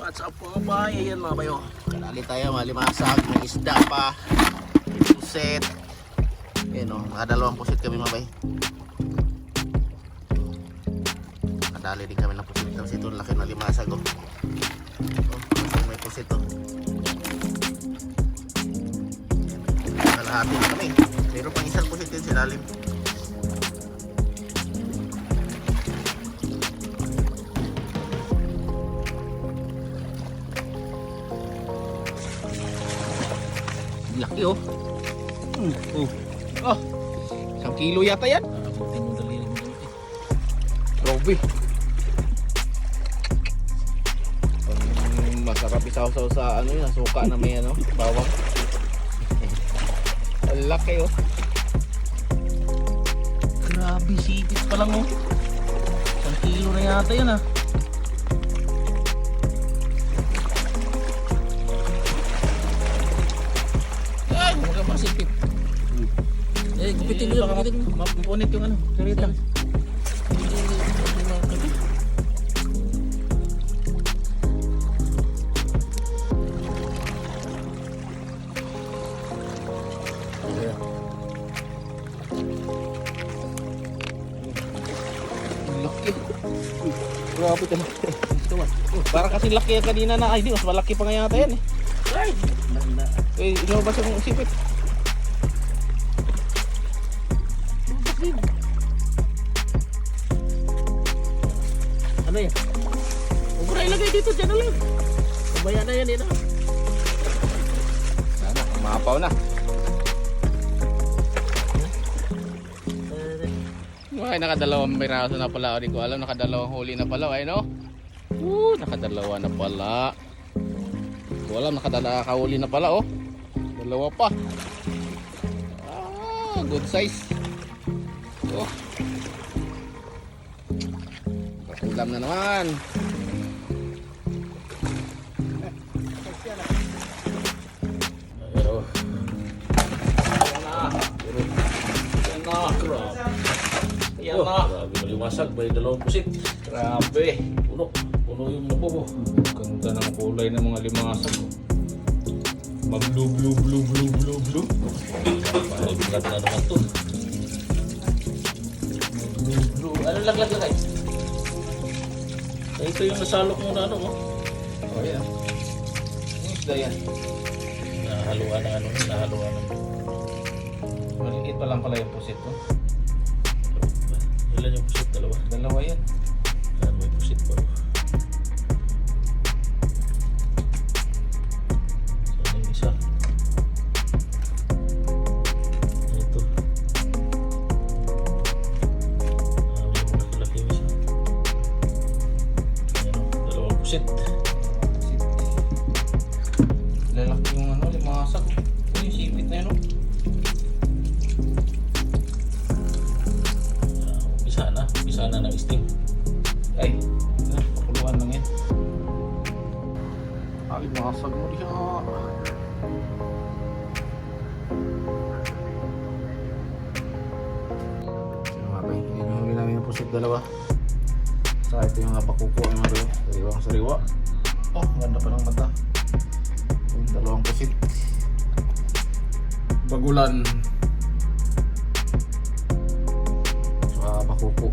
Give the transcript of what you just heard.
What's up mga bay? Ayan mga bayo. Kanali tayo mga limasag. May isda pa. May puset. Ayan o. Nakadalawang puset kami mga bay. Nakadali din kami ng puset. Tapos ito laki na limasag o. May puset o. Kalahati na kami. Meron pang isang puset din sa lalim. Laki oh. Oh. 1 kilo yata yan. Grabe. Masarap isaw-saw sa ano yun, suka na may ano, bawang. Ang laki oh. Grabe, sipit pa lang oh. 1 kilo na yata yan ah. Masipit. Eh, gupitin mo, gupitin mo. Mapunit yung ano, karita. Laki. Grabe ka na. Parang kasi laki yan kanina na. Ay, di, mas malaki pa nga yata yan eh. Eh, inubas yung sipit. Ano yan? Huwag mo na ilagay dito, dyan na lang. Kumaya na yan, yun. Sana, mapaw na. Okay, nakadalawang piraso na pala. Hindi ko alam, nakadalawang huli na pala. Ay, no? Nakadalawa na pala. Hindi ko alam, nakahuli na pala, oh. Dalawa pa. Ah, good size. Oh. Ulam na naman. Ayo. Yan na. Yan na. Grabe malimasag. May dalawang pusit. Grabe. Puno yung labo. Ganda ng kulay ng mga limasag. Mag-blue, blue, blue, blue, blue, blue. Parang bigat na naman to. Blue, blue. Ano laglag-lagay? Ito yung nasalok muna ano mo. Oh yan. Yung isda yan. Nahaluan ng ano, nahaluan ng. Maliit pa lang pala yung pusit ko. Ilan yung pusit? Dalawa? Dalawa yan. Saan may pusit pa? Saan yung isa? Ito. Malaki yung isa. Pusit. Lalaki yung ano, limasak. Ito yung sipit na yun, oh. Umpisa na ng sting. Ay, pakuluan lang yan. Limasag mo diya. Yun yung huli namin yung pusit dalawa. Saka ito yung pakuko ng mga bayo. Sariwang sariwa. Oh, ganda pa ng mata. Yung dalawang pusit. Bagulan. Saka pakuko.